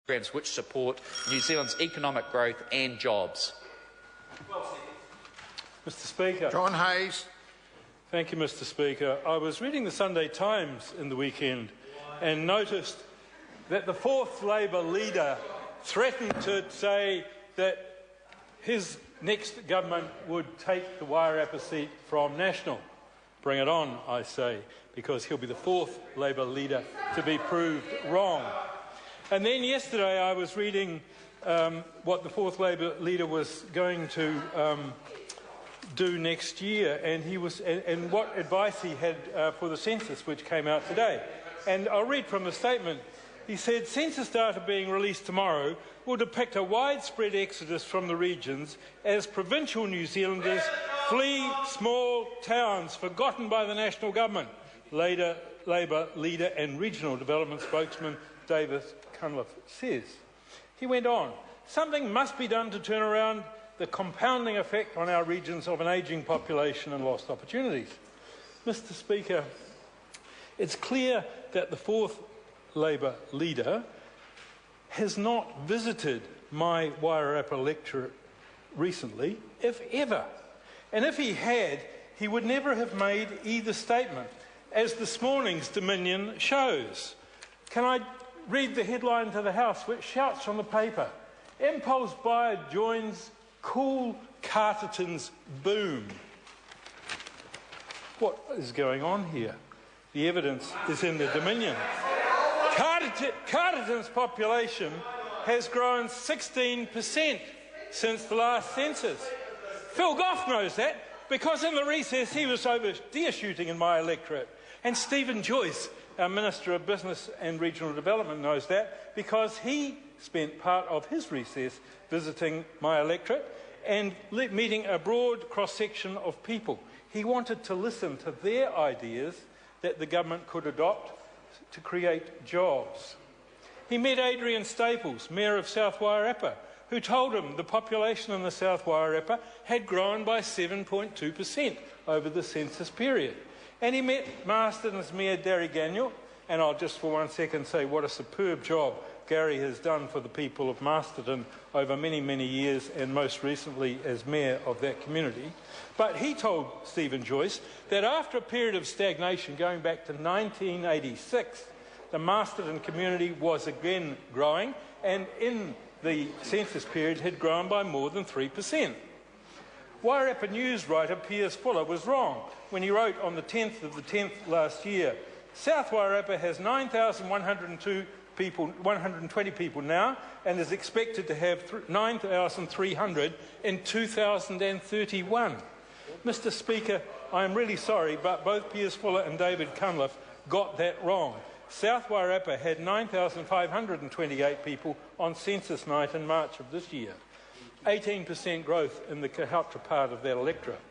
programs which support New Zealand's economic growth and jobs. Mr. Speaker. John Hayes. Thank you, Mr. Speaker. I was reading the Sunday Times in the weekend and noticed that the fourth Labor leader threatened to say that his next government would take the Wairarapa seat from National. Bring it on, I say, because he'll be the fourth Labor leader to be proved wrong. And then yesterday I was reading what the fourth Labor leader was going to do next year, and what advice he had for the census, which came out today. And I'll read from the statement. He said, census data being released tomorrow will depict a widespread exodus from the regions as provincial New Zealanders flee small towns forgotten by the national government, Labour leader and regional development spokesman David Cunliffe says. He went on, something must be done to turn around the compounding effect on our regions of an ageing population and lost opportunities. Mr. Speaker, it's clear that the fourth Labor leader has not visited my Wairarapa electorate recently, if ever. And if he had, he would never have made either statement, as this morning's Dominion shows. Can I read the headline to the House, which shouts from the paper, Impulse buyer joins Cool Carterton's boom. What is going on here? The evidence is in the Dominion. Carterton's population has grown 16% since the last census. Phil Goff knows that because in the recess he was over deer shooting in my electorate. And Stephen Joyce, our Minister of Business and Regional Development, knows that because he spent part of his recess visiting my electorate and meeting a broad cross-section of people. He wanted to listen to their ideas that the government could adopt to create jobs. He met Adrian Staples, Mayor of South Wairarapa, who told him the population in the South Wairarapa had grown by 7.2% over the census period. And he met Marston's Mayor Gary Gagnon, and I'll just for 1 second say what a superb job Gary has done for the people of Marston over many, many years, and most recently as Mayor of that community. But he told Stephen Joyce that after a period of stagnation going back to 1986, the Marston community was again growing, and in the census period had grown by more than 3%. Wairarapa News writer Piers Fuller was wrong when he wrote on the 10th of the 10th last year, South Wairarapa has 120 people now and is expected to have 9,300 in 2031. Mr. Speaker, I am really sorry, but both Piers Fuller and David Cunliffe got that wrong. South Wairarapa had 9,528 people on census night in March of this year, 18% growth in the Kahautra part of that electorate.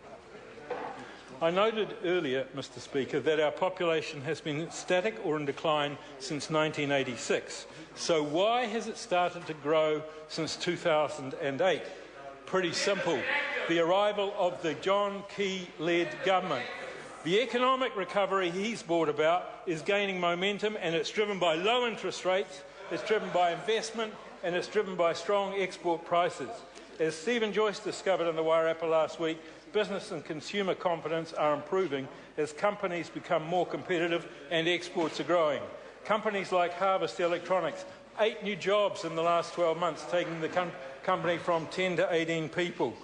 I noted earlier, Mr. Speaker, that our population has been static or in decline since 1986. So why has it started to grow since 2008? Pretty simple. The arrival of the John Key-led government. The economic recovery he's brought about is gaining momentum, and it's driven by low interest rates, it's driven by investment, and it's driven by strong export prices. As Stephen Joyce discovered in the Wairarapa last week, business and consumer confidence are improving as companies become more competitive and exports are growing. Companies like Harvest Electronics, 8 new jobs in the last 12 months, taking the company from 10 to 18 people.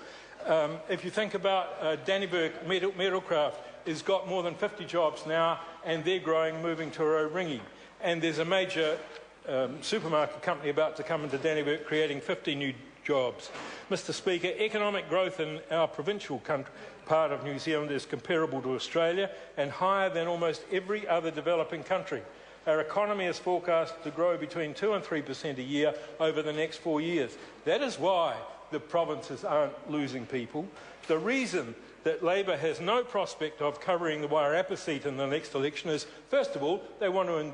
If you think about Dannyberg Metalcraft, has got more than 50 jobs now, and they're growing, moving to Oringi. And there's a major supermarket company about to come into Dannyberg, creating 50 new jobs. Mr. Speaker, economic growth in our provincial part of New Zealand is comparable to Australia and higher than almost every other developing country. Our economy is forecast to grow between 2 and 3% a year over the next 4 years. That is why the provinces aren't losing people. The reason that Labor has no prospect of covering the Wairarapa seat in the next election is, first of all, they want to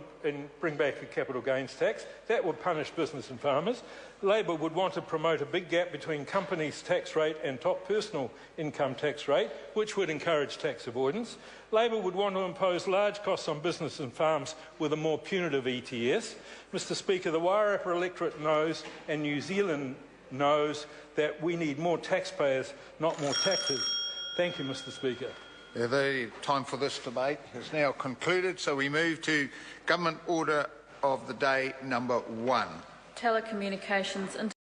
bring back a capital gains tax. That would punish business and farmers. Labor would want to promote a big gap between companies' tax rate and top personal income tax rate, which would encourage tax avoidance. Labor would want to impose large costs on business and farms with a more punitive ETS. Mr Speaker, the Wairarapa electorate knows, and New Zealand knows, that we need more taxpayers, not more taxes. Thank you, Mr Speaker. The time for this debate has now concluded, so we move to Government Order of the Day number 1. Telecommunications